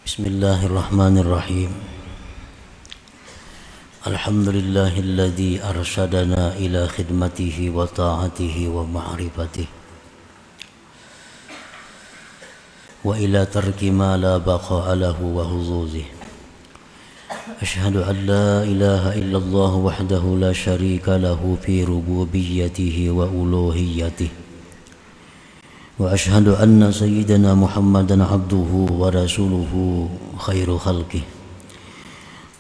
Bismillahirrahmanirrahim. Alhamdulillahilladzi arsyadana ila khidmatihi wa ta'atihi wa ma'rifatihi wa ila tarki ma la baqa'a lahu wa huzuzihi. Ashhadu an la ilaha illallah wahdahu la syarika lahu fi rububiyyatihi wa uluhiyyatihi. Wa ashhadu anna sayyidana Muhammadan abduhu wa rasuluhu khairu khalqih.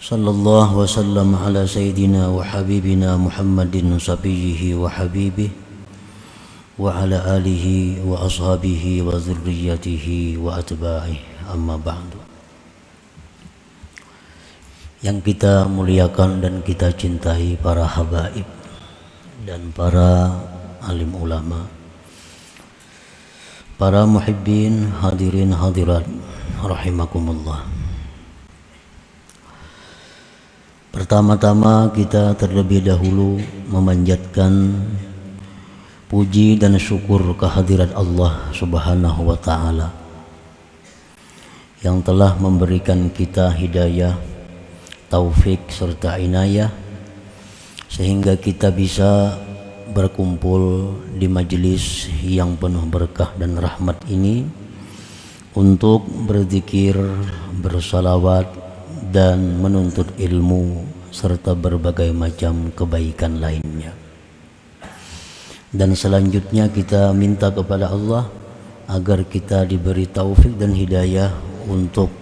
Sallallahu wa sallam ala sayyidina wa habibina Muhammadin sabiyyihi wa habibih wa ala alihi wa ashabihi wa zurriyatihi wa atba'ih, amma ba'du. Yang kita muliakan dan kita cintai para habaib dan para alim ulama, para muhibbin, hadirin hadirat rahimakumullah. Pertama-tama kita terlebih dahulu memanjatkan puji dan syukur kehadirat Allah Subhanahu wa taala yang telah memberikan kita hidayah, taufik serta inayah sehingga kita bisa berkumpul di majelis yang penuh berkah dan rahmat ini untuk berzikir, bersalawat dan menuntut ilmu serta berbagai macam kebaikan lainnya. Dan selanjutnya kita minta kepada Allah agar kita diberi taufik dan hidayah untuk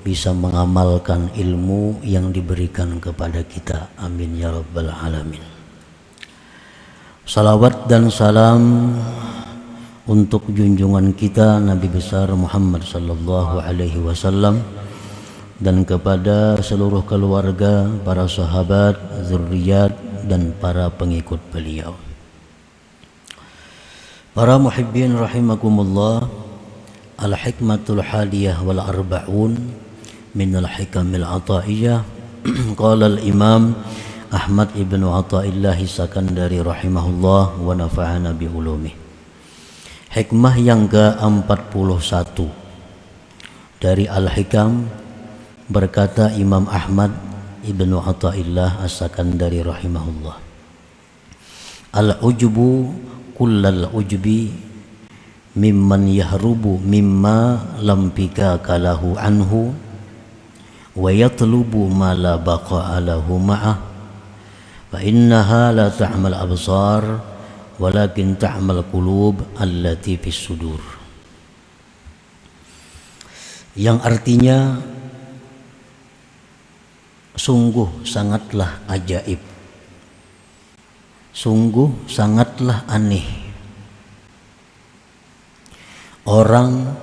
bisa mengamalkan ilmu yang diberikan kepada kita. Amin ya rabbal alamin. Salawat dan salam untuk junjungan kita Nabi besar Muhammad sallallahu alaihi wasallam dan kepada seluruh keluarga, para sahabat, zuriat dan para pengikut beliau. Para muhibbin rahimakumullah, al-hikmatul hadiyah wal arba'un min al-hikamil ataiyah. Qala al-imam Ahmad ibn Athaillah Sakandari rahimahullah wa nafa'ana bi ulumih. Hikmah yang ke-41 dari Al-Hikam, berkata Imam Ahmad ibn Athaillah As-Sakandari rahimahullah, al-ujbu kullal ujbi mimman yahrubu mimma lam pikaka lahu anhu wa yatlubu ma la baqa'a lahu ma'ah. فإنها لا تعمى الأبصار ولكن تعمى القلوب التي في الصدور. Yang artinya sungguh sangatlah ajaib, sungguh sangatlah aneh orang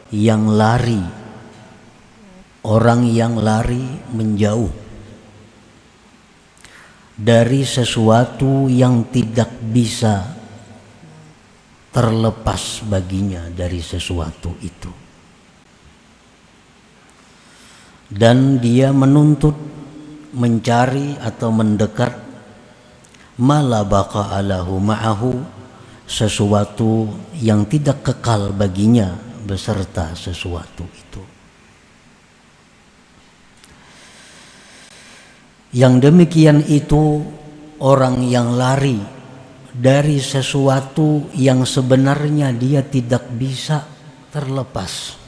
yang lari menjauh dari sesuatu yang tidak bisa terlepas baginya dari sesuatu itu, dan dia menuntut, mencari atau mendekat mala baqa alahu ma'ahu, sesuatu yang tidak kekal baginya beserta sesuatu itu. Yang demikian itu orang yang lari dari sesuatu yang sebenarnya dia tidak bisa terlepas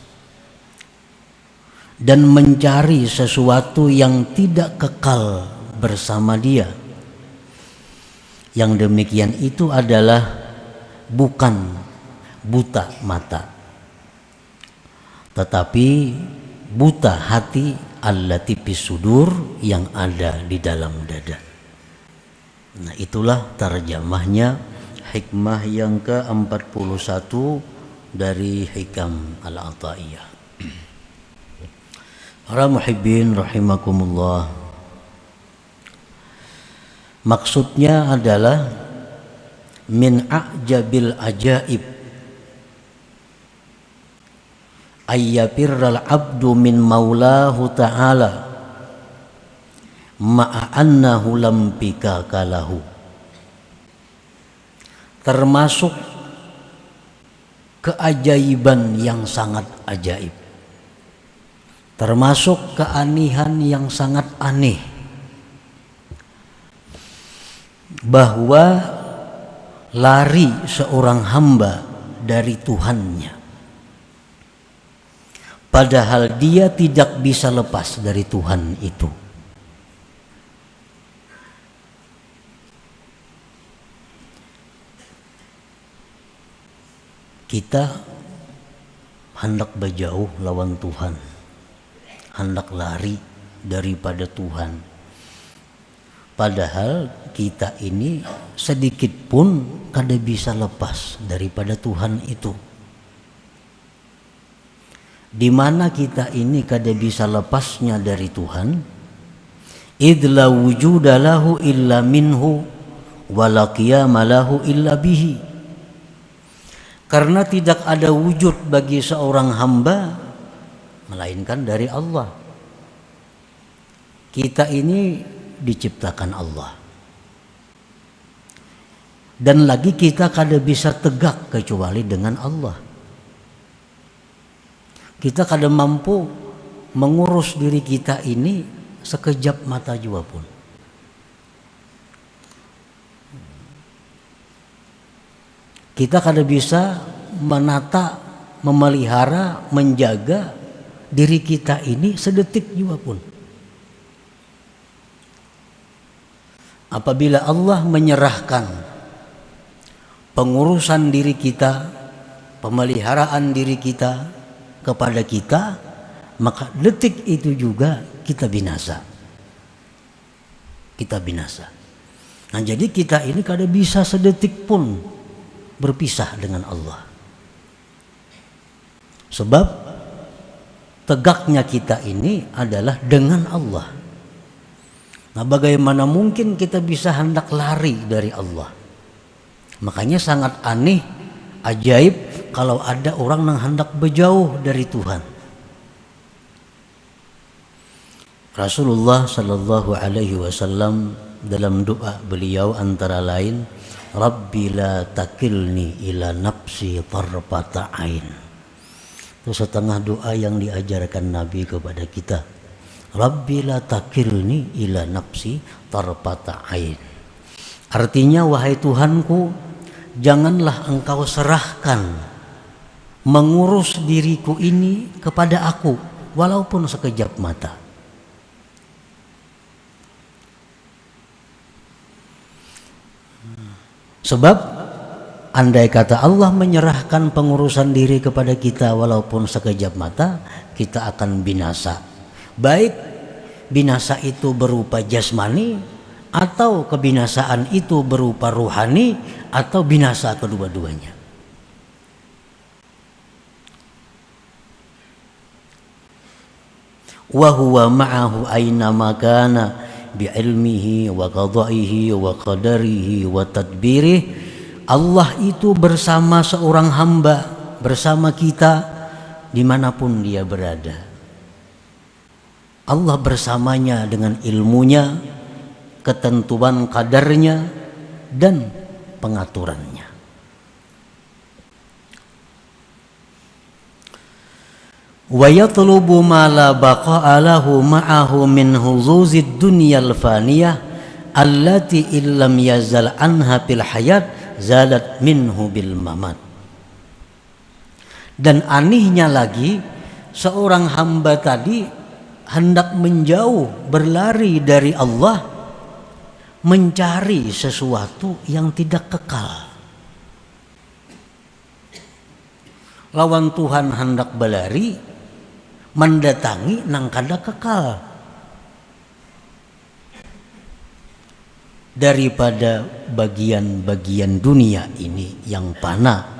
dan mencari sesuatu yang tidak kekal bersama dia. Yang demikian itu adalah bukan buta mata, tetapi buta hati, allati fis sudur, yang ada di dalam dada. Nah, itulah tarjamahnya hikmah yang ke-41 dari Hikam Al-Ataiyah. Para muhibbin rahimakumullah, maksudnya adalah min a'jabil ajaib ayyafirral abdu min maulahu ta'ala ma'a annahu lam pikaka lahu. Termasuk keajaiban yang sangat ajaib Termasuk keanehan yang sangat aneh bahwa lari seorang hamba dari Tuhannya, padahal dia tidak bisa lepas dari Tuhan itu. Kita hendak berjauh lawan Tuhan, hendak lari daripada Tuhan, padahal kita ini sedikit pun kada bisa lepas daripada Tuhan itu. Di mana kita ini kada bisa lepasnya dari Tuhan? Idla wujuda lahu illa minhu wa la qiyama lahu illa bihi. Karena tidak ada wujud bagi seorang hamba melainkan dari Allah. Kita ini diciptakan Allah, dan lagi kita kada bisa tegak kecuali dengan Allah. Kita kada mampu mengurus diri kita ini sekejap mata jua pun. Kita kada bisa menata, memelihara, menjaga diri kita ini sedetik jua pun. Apabila Allah menyerahkan pengurusan diri kita, pemeliharaan diri kita kepada kita, maka detik itu juga kita binasa. Kita binasa. Nah, jadi kita ini kada bisa sedetik pun berpisah dengan Allah. Sebab tegaknya kita ini adalah dengan Allah. Nah, bagaimana mungkin kita bisa hendak lari dari Allah? Makanya sangat aneh, ajaib kalau ada orang yang hendak berjauh dari Tuhan. Rasulullah sallallahu alaihi wasallam dalam doa beliau antara lain, Rabbi la takilni ila nafsi tarfata ain. Itu setengah doa yang diajarkan Nabi kepada kita. Rabbi la takilni ila nafsi tarfata ain. Artinya, wahai Tuhanku, janganlah engkau serahkan mengurus diriku ini kepada aku walaupun sekejap mata. Sebab andai kata Allah menyerahkan pengurusan diri kepada kita walaupun sekejap mata, kita akan binasa. Baik binasa itu berupa jasmani, atau kebinasaan itu berupa ruhani, atau binasa kedua-duanya. Wa huwa ma'ahu aina makana bi'ilmihi wa qada'ihi wa qadarihi wa tadbirih. Allah itu bersama seorang hamba, bersama kita dimanapun dia berada. Allah bersamanya dengan ilmunya, ketentuan kadarnya, dan pengaturannya. Wa yatlubu ma la baqa'a lahu ma'ahu min huzuzid dunyal faniyah allati illam yazal anha fil hayat zalat minhu bil mamat. Dan anehnya lagi, seorang hamba tadi hendak menjauh, berlari dari Allah, mencari sesuatu yang tidak kekal. Lawan Tuhan hendak berlari, mendatangi nang kada kekal. Daripada bagian-bagian dunia ini yang fana,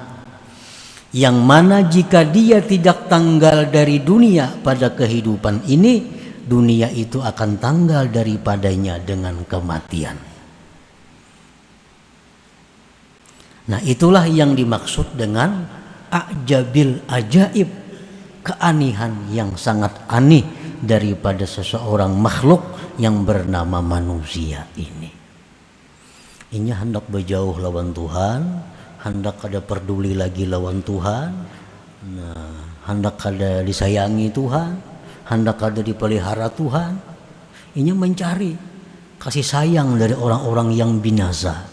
yang mana jika dia tidak tanggal dari dunia pada kehidupan ini, dunia itu akan tanggal daripadanya dengan kematian. Nah, itulah yang dimaksud dengan ajabil ajaib, keanehan yang sangat aneh daripada seseorang makhluk yang bernama manusia ini. Ini hendak berjauh lawan Tuhan, hendak kada peduli lagi lawan Tuhan, hendak kada disayangi Tuhan, hendak ada dipelihara Tuhan. Ini mencari kasih sayang dari orang-orang yang binasa.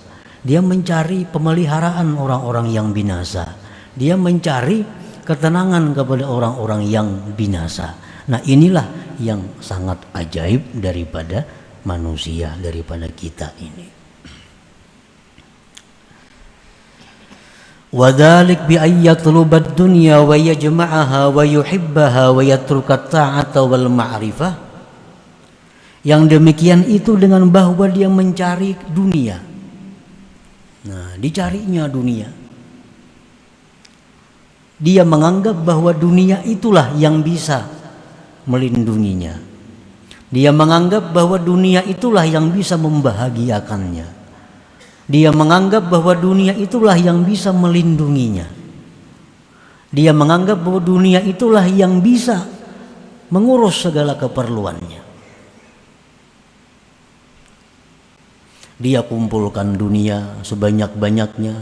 Dia mencari pemeliharaan orang-orang yang binasa. Dia mencari ketenangan kepada orang-orang yang binasa. Nah, inilah yang sangat ajaib daripada manusia, daripada kita ini. Wadhalik bi ayyatlubad dunya wa yajma'aha wa yuhibbaha wa yatrukat ta'ata wal ma'rifah. Yang demikian itu dengan bahwa dia mencari dunia. Nah, dicarinya dunia. Dia menganggap bahwa dunia itulah yang bisa melindunginya. Dia menganggap bahwa dunia itulah yang bisa membahagiakannya. Dia menganggap bahwa dunia itulah yang bisa melindunginya. Dia menganggap bahwa dunia itulah yang bisa mengurus segala keperluannya. Dia kumpulkan dunia sebanyak-banyaknya.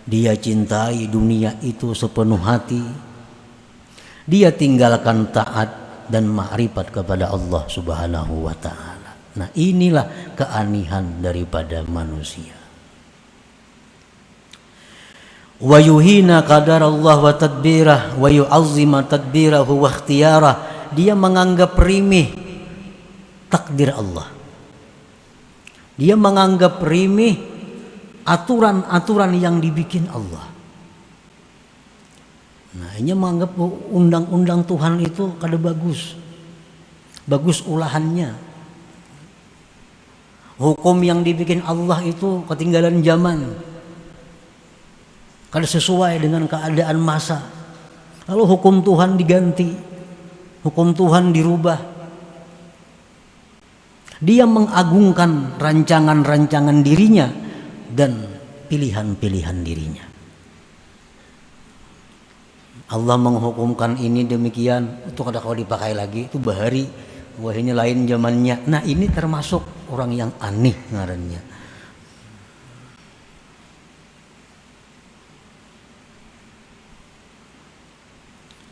Dia cintai dunia itu sepenuh hati. Dia tinggalkan taat dan ma'rifat kepada Allah Subhanahu wa ta'ala. Nah, inilah keanehan daripada manusia. Wa yuhina qadarallah wa tadbirah wa yu'azzima tadbirahu wa ikhtiyarah. Dia menganggap remeh takdir Allah. Dia menganggap remeh aturan-aturan yang dibikin Allah. Nah, ini menganggap undang-undang Tuhan itu kada bagus. Bagus ulahannya. Hukum yang dibikin Allah itu ketinggalan zaman. Kada sesuai dengan keadaan masa. Lalu hukum Tuhan diganti. Hukum Tuhan dirubah. Dia mengagungkan rancangan-rancangan dirinya dan pilihan-pilihan dirinya. Allah menghukumkan ini demikian, itu kada kau dipakai lagi, itu bahari, wah ini lain zamannya. Nah, ini termasuk orang yang aneh ngarannya.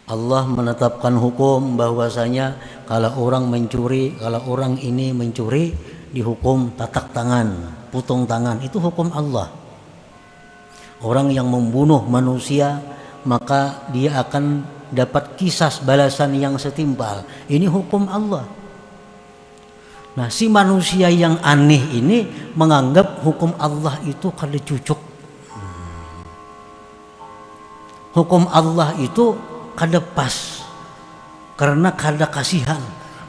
Allah menetapkan hukum bahwasanya kalau orang mencuri, kalau orang ini mencuri dihukum tatak tangan, putung tangan, itu hukum Allah. Orang yang membunuh manusia maka dia akan dapat kisas balasan yang setimpal. Ini hukum Allah. Nah, si manusia yang aneh ini menganggap hukum Allah itu kada cucuk. Hukum Allah itu kada pas karena kada kasihan.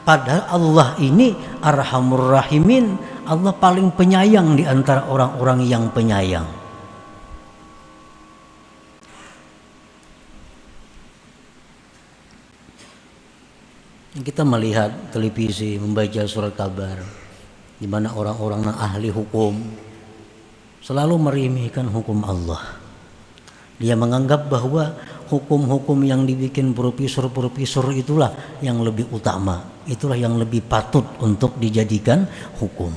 Padahal Allah ini Arhamur Rahimin, Allah paling penyayang di antara orang-orang yang penyayang. Kita melihat televisi, membaca surat kabar, di mana orang-orang yang ahli hukum selalu meremehkan hukum Allah. Dia menganggap bahwa hukum-hukum yang dibikin profesor-profesor itulah yang lebih utama, itulah yang lebih patut untuk dijadikan hukum.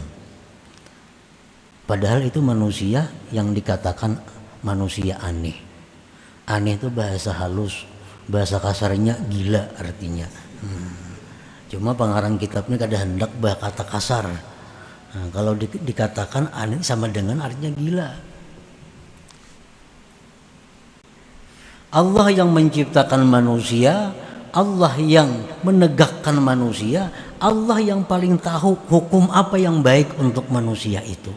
Padahal itu manusia yang dikatakan manusia aneh. Aneh itu bahasa halus, bahasa kasarnya gila artinya. Cuma pengarang kitabnya kada hendak kata kasar. Nah, kalau dikatakan aneh sama dengan artinya gila. Allah yang menciptakan manusia, Allah yang menegakkan manusia, Allah yang paling tahu hukum apa yang baik untuk manusia itu.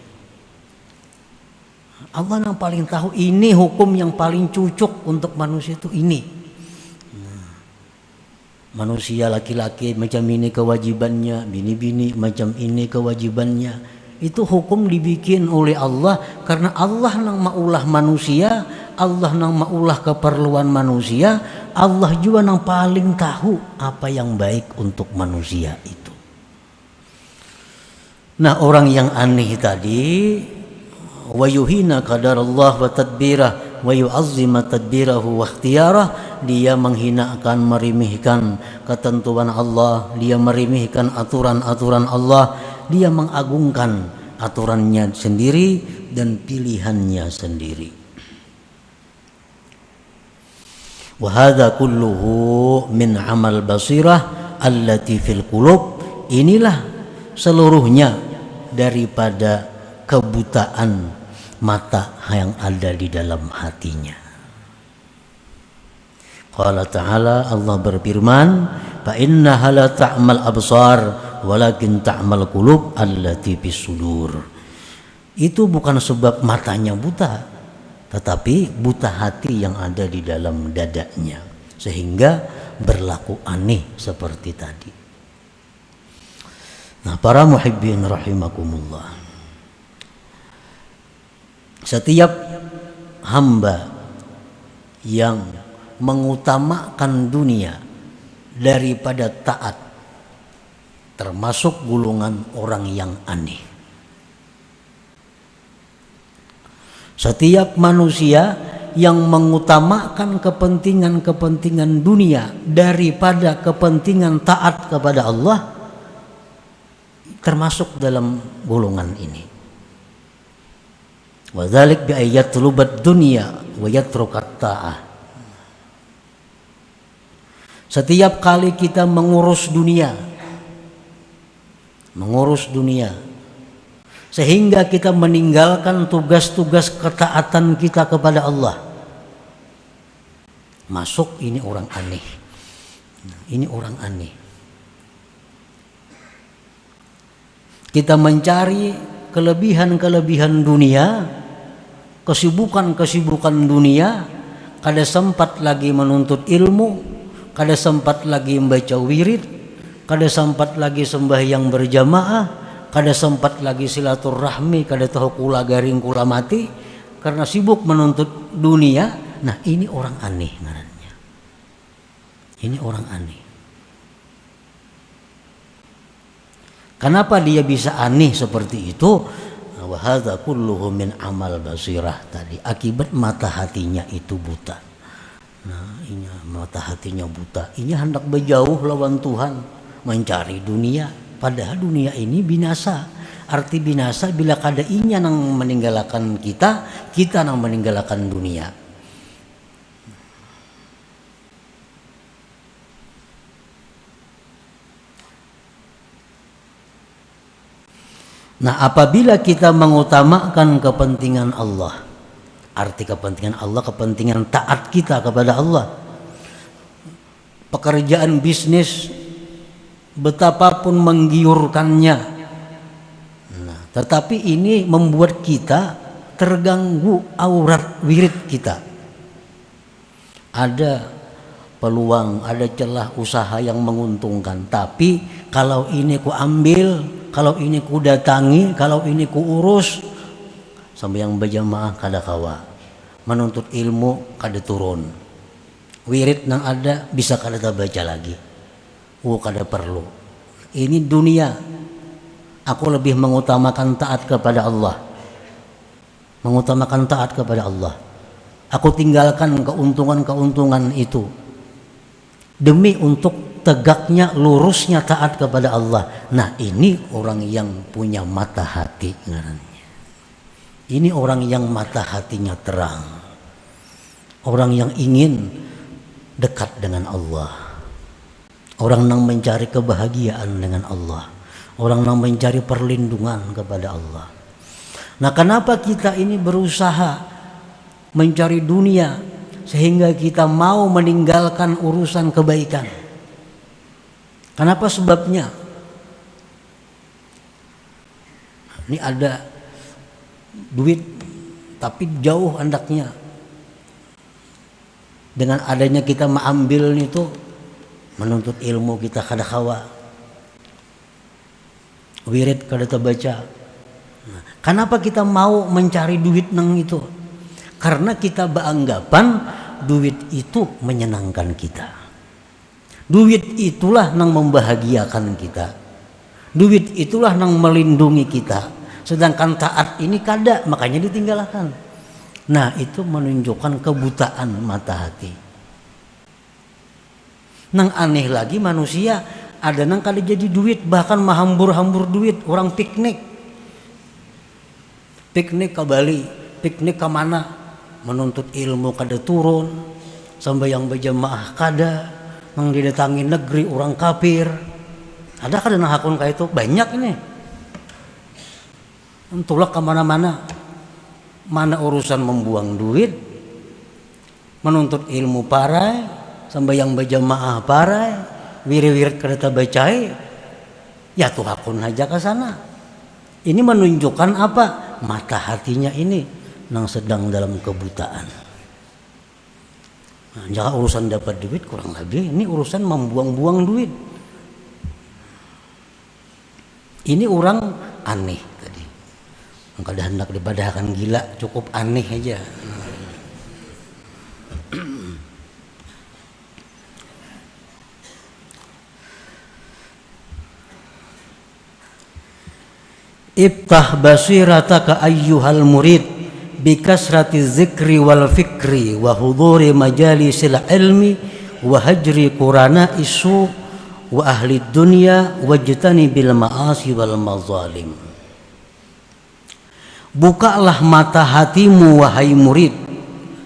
Allah yang paling tahu ini hukum yang paling cocok untuk manusia itu ini. Manusia laki-laki macam ini kewajibannya, bini-bini macam ini kewajibannya. Itu hukum dibikin oleh Allah karena Allah nang maulah manusia, Allah nang maulah keperluan manusia, Allah juga nang paling tahu apa yang baik untuk manusia itu. Nah, orang yang aneh tadi, wa yuhina qadarallah wa tadbirah wa yu'azzima tadbirahu wa ikhtiyarah, dia menghinakan, meremehkan ketentuan Allah, dia meremehkan aturan-aturan Allah, dia mengagungkan aturannya sendiri dan pilihannya sendiri. Wa hadza kulluhu min amal basirah allati fil qulub. Inilah seluruhnya daripada kebutaan mata yang ada di dalam hatinya. Qala ta'ala, Allah berfirman, fa innaha la ta'mal absar walakin ta'mal qulub allati fis sudur. Itu bukan sebab matanya buta, tetapi buta hati yang ada di dalam dadanya, sehingga berlaku aneh seperti tadi. Nah, para muhibbin rahimakumullah, setiap hamba yang mengutamakan dunia daripada taat termasuk golongan orang yang aneh. Setiap manusia yang mengutamakan kepentingan-kepentingan dunia daripada kepentingan taat kepada Allah termasuk dalam golongan ini. Wa dzalik bi ayatlubad dunya wa yatrukat ta'ah. Setiap kali kita mengurus dunia sehingga kita meninggalkan tugas-tugas ketaatan kita kepada Allah, masuk ini orang aneh. Ini orang aneh. Kita mencari kelebihan-kelebihan dunia, kesibukan-kesibukan dunia, kada sempat lagi menuntut ilmu, kada sempat lagi membaca wirid, kada sempat lagi sembahyang berjamaah, kada sempat lagi silaturahmi, kada tahu kula garing kula mati karena sibuk menuntut dunia. Nah, ini orang aneh ngarannya. Ini orang aneh. Kenapa dia bisa aneh seperti itu? Wa hadza kulluhu min amal basirah tadi, akibat mata hatinya itu buta. Nah, ini mata hatinya buta. Ini hendak berjauh lawan Tuhan, mencari dunia. Padahal dunia ini binasa. Arti binasa bila kada inya nang meninggalkan kita, kita nang meninggalkan dunia. Nah, apabila kita mengutamakan kepentingan Allah, arti kepentingan Allah, kepentingan taat kita kepada Allah, pekerjaan bisnis betapapun menggiurkannya, nah, tetapi ini membuat kita terganggu aurat wirid kita. Ada peluang, ada celah usaha yang menguntungkan, tapi kalau ini ku ambil, kalau ini ku datangi, kalau ini ku urus, sampai yang berjamaah kada kawa, menuntut ilmu kada turun, wirid nang ada bisa kada baca lagi, kada perlu. Ini dunia. Aku lebih mengutamakan taat kepada Allah, mengutamakan taat kepada Allah. Aku tinggalkan keuntungan-keuntungan itu demi untuk tegaknya, lurusnya taat kepada Allah. Nah, ini orang yang punya mata hati ngarannya. Ini orang yang mata hatinya terang, orang yang ingin dekat dengan Allah, orang yang mencari kebahagiaan dengan Allah, orang yang mencari perlindungan kepada Allah. Nah, kenapa kita ini berusaha mencari dunia sehingga kita mau meninggalkan urusan kebaikan? Kenapa sebabnya? Ini ada duit tapi jauh andaknya. Dengan adanya kita mengambil itu, menuntut ilmu kita kada kawa, wirid kada terbaca. Nah, kenapa kita mau mencari duit nang itu? Karena kita beranggapan duit itu menyenangkan kita. Duit itulah yang membahagiakan kita. Duit itulah yang melindungi kita. Sedangkan taat ini kada, makanya ditinggalkan. Nah, itu menunjukkan kebutaan mata hati. Nang aneh lagi manusia, ada nang kada jadi duit, bahkan mahambur-hambur duit. Orang piknik ke Bali, piknik ke mana? Menuntut ilmu kada turun, sampai yang berjamaah kada, mengdidatangi negeri orang kafir. Ada kan dana hakun kayak itu banyak ini. Entulak kemana-mana. Mana urusan membuang duit, menuntut ilmu parai, sambayang berjamaah parai, wirid-wirid kada bacai, ya tuh hakun aja ke sana. Ini menunjukkan apa? Mata hatinya ini yang sedang dalam kebutaan. Nah, jangan urusan dapat duit kurang lebih, ini urusan membuang-buang duit. Ini orang aneh tadi. Kada hendak dibadahkan gila, cukup aneh aja. Iftah basirataka ayyuhal murid bikasrati zikri wal fikri wa huduri majalisil ilmi wa hajri qurana isu wa ahli dunya wajtani bil ma'asi wal mazalim. Bukalah mata hatimu wahai murid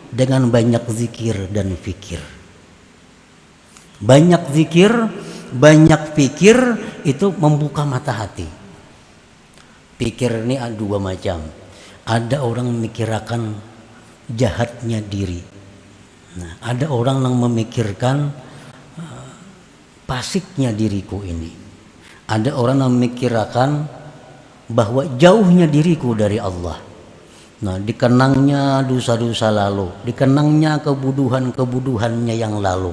dengan banyak zikir dan fikir. Banyak zikir, banyak fikir itu membuka mata hati. Pikir ini ada dua macam. Ada orang memikirkan jahatnya diri. Nah, ada orang yang memikirkan pasiknya diriku ini. Ada orang yang memikirkan bahwa jauhnya diriku dari Allah. Nah, dikenangnya dosa-dosa lalu, dikenangnya kebuduhan-kebuduhannya yang lalu,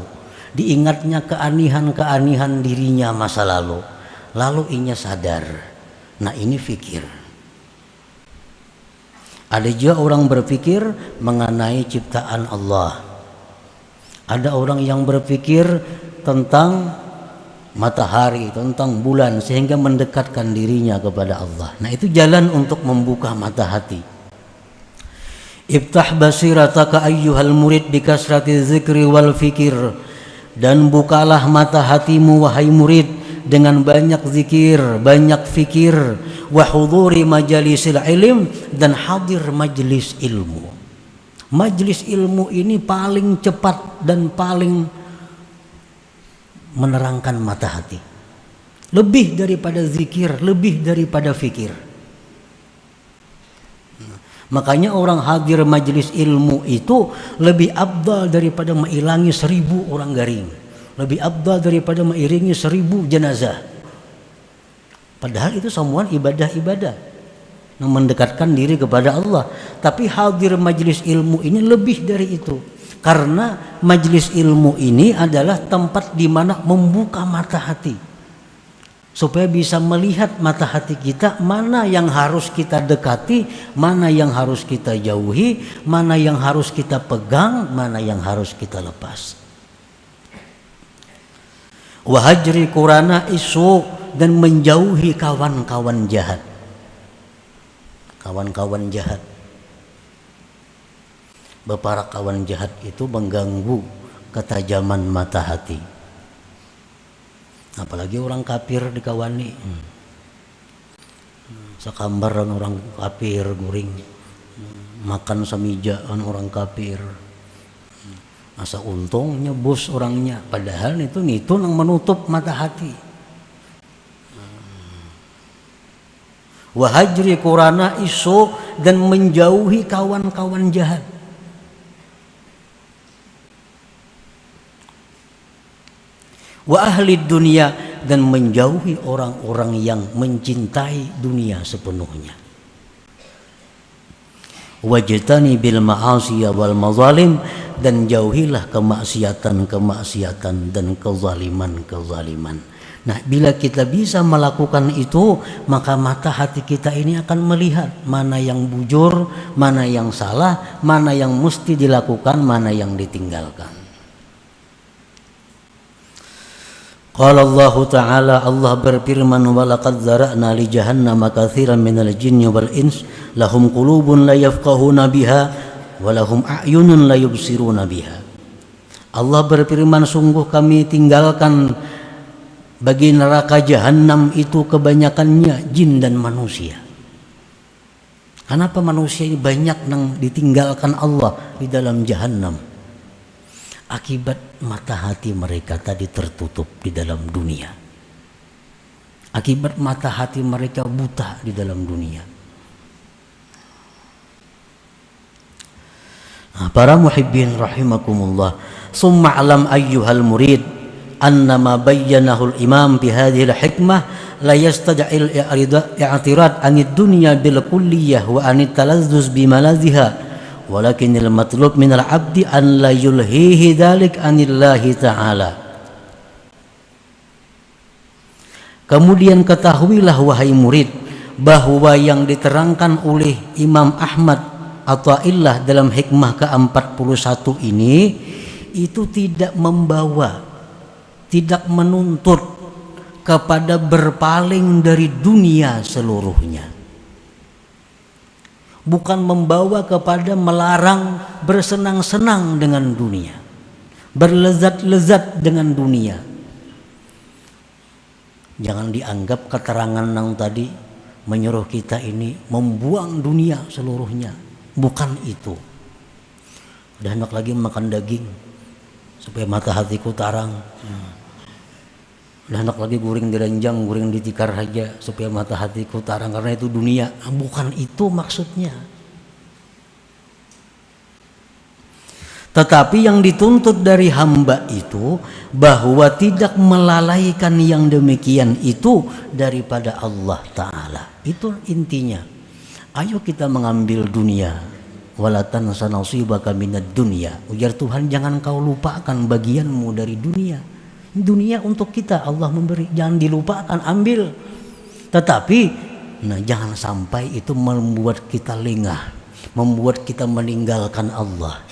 diingatnya keanihan-keanihan dirinya masa lalu. Lalu inya sadar. Nah, ini fikir. Ada juga orang berpikir mengenai ciptaan Allah. Ada orang yang berpikir tentang matahari, tentang bulan, sehingga mendekatkan dirinya kepada Allah. Nah, itu jalan untuk membuka mata hati. Iftah basirataka ayyuhal murid bikasrati zikri wal fikir. Dan bukalah mata hatimu wahai murid dengan banyak zikir, banyak fikir, wa huduri majalisil ilm, dan hadir majlis ilmu. Majlis ilmu ini paling cepat dan paling menerangkan mata hati. Lebih daripada zikir, lebih daripada fikir. Makanya orang hadir majelis ilmu itu lebih afdal daripada mengilangi 1000 orang garing. Lebih afdal daripada mengiringi 1000 jenazah. Padahal itu semua ibadah-ibadah yang mendekatkan diri kepada Allah. Tapi hadir majelis ilmu ini lebih dari itu. Karena majelis ilmu ini adalah tempat di mana membuka mata hati. Supaya bisa melihat mata hati kita, mana yang harus kita dekati, mana yang harus kita jauhi, mana yang harus kita pegang, mana yang harus kita lepas. Wahajri qurana isu, dan menjauhi kawan-kawan jahat. Kawan-kawan jahat. Para kawan jahat itu mengganggu ketajaman mata hati. Apalagi orang kafir dikawani. Sakambaran orang kafir guring. Makan samijaan orang kafir. Asa untung nyebus orangnya. Padahal itu yang menutup mata hati. Wahajri qurana isu, dan menjauhi kawan-kawan jahat. Wa ahli dunia, dan menjauhi orang-orang yang mencintai dunia sepenuhnya. Wajtani bil ma'asi wal mazalim, dan jauhilah kemaksiatan-kemaksiatan dan kezaliman-kezaliman. Nah, bila kita bisa melakukan itu, maka mata hati kita ini akan melihat mana yang bujur, mana yang salah, mana yang mesti dilakukan, mana yang ditinggalkan. Qala Allah Ta'ala, Allah berfirman, wa laqad zara'na li jahannama katsiran minal jinni wal ins lahum qulubun la yafqahuna biha wa lahum a'yunun la yubsiruna biha. Allah berfirman, sungguh kami tinggalkan bagi neraka jahanam itu kebanyakannya jin dan manusia. Kenapa manusia ini banyak yang ditinggalkan Allah di dalam jahanam? Akibat mata hati mereka tadi tertutup di dalam dunia. Akibat mata hati mereka buta di dalam dunia. Nah, para muhibbin rahimakumullah, summa alam ayyuhal murid annama bayyanahu al-imam bi hadhihi al-hikmah la yastad'il i'tirad anid dunya bil kulliyah wa anit talazzuz bi malaziha walakinil matlub minal abdi an la yulhihi dzalik anillahi ta'ala. Kemudian ketahuilah wahai murid bahwa yang diterangkan oleh Imam Ahmad Athaillah dalam hikmah ke-41 ini itu tidak membawa, tidak menuntut kepada berpaling dari dunia seluruhnya. Bukan membawa kepada melarang bersenang-senang dengan dunia, berlezat-lezat dengan dunia. Jangan dianggap keterangan yang tadi menyuruh kita ini membuang dunia seluruhnya. Bukan itu. Udah enak lagi makan daging supaya mata hatiku tarang. Udah enak lagi guring di ranjang, guring di tikar saja supaya mata hatiku tarang, karena itu dunia. Bukan itu maksudnya. Tetapi yang dituntut dari hamba itu bahwa tidak melalaikan yang demikian itu daripada Allah Ta'ala. Itu intinya. Ayo kita mengambil dunia. Wala tansa nasibaka minad dunya. Ujar Tuhan, jangan kau lupakan bagianmu dari dunia. Dunia untuk kita Allah memberi, jangan dilupakan, ambil. Tetapi jangan sampai itu membuat kita lengah, membuat kita meninggalkan Allah.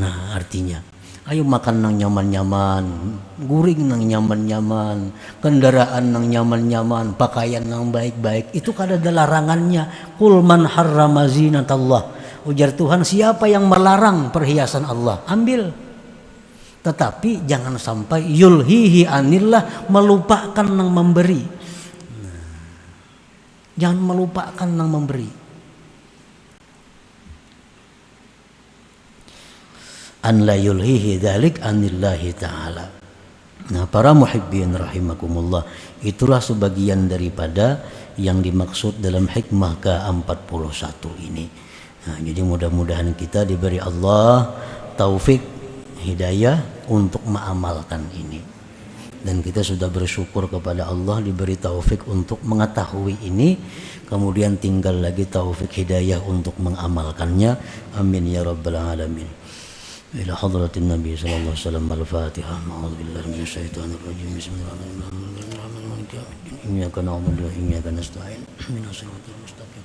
Nah, artinya ayo makan nang nyaman-nyaman, guring nang nyaman-nyaman, kendaraan nang nyaman-nyaman, pakaian nang baik-baik. Itu kan ada larangannya. Qul man harrama zinatallah. Ujar Tuhan, siapa yang melarang perhiasan Allah? Ambil. Tetapi jangan sampai yulhihi anillah, melupakan nang memberi. Jangan melupakan nang memberi. An la yulhihi dzalik anillahi ta'ala. Nah, para muhibbin rahimakumullah, itulah sebagian daripada yang dimaksud dalam hikmah ke-41 ini. Nah, jadi mudah-mudahan kita diberi Allah taufik, hidayah untuk mengamalkan ini. Dan kita sudah bersyukur kepada Allah diberi taufik untuk mengetahui ini. Kemudian tinggal lagi taufik hidayah untuk mengamalkannya. Amin ya rabbal alamin. Ila hadratin Nabi sallallahu alaihi wasallam. Al-Fatihah. A'udzubillahi minasyaitonir rajim. Bismillahirrahmanirrahim. Iyyaka na'budu wa iyyaka nasta'in. Ihdinas siratal mustaqim.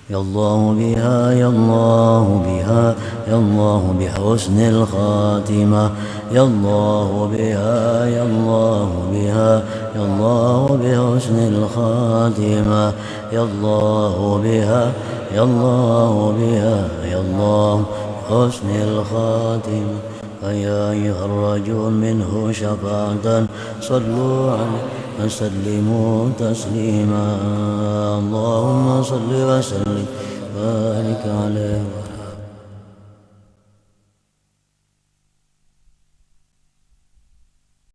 Ya Allah biha, ya Allah biha, ya Allah bihusn al-khatimah. Ya Allah biha, ya Allah biha, ya Allah bihusn al-khatimah. Ya Allah biha, ya Allah biha, ya Allah bihusn al-khatimah. فيا أيها الرجل منه شفاعة صلوا عليه وسلموا تسليما. اللهم صل وسلم وبارك عليه.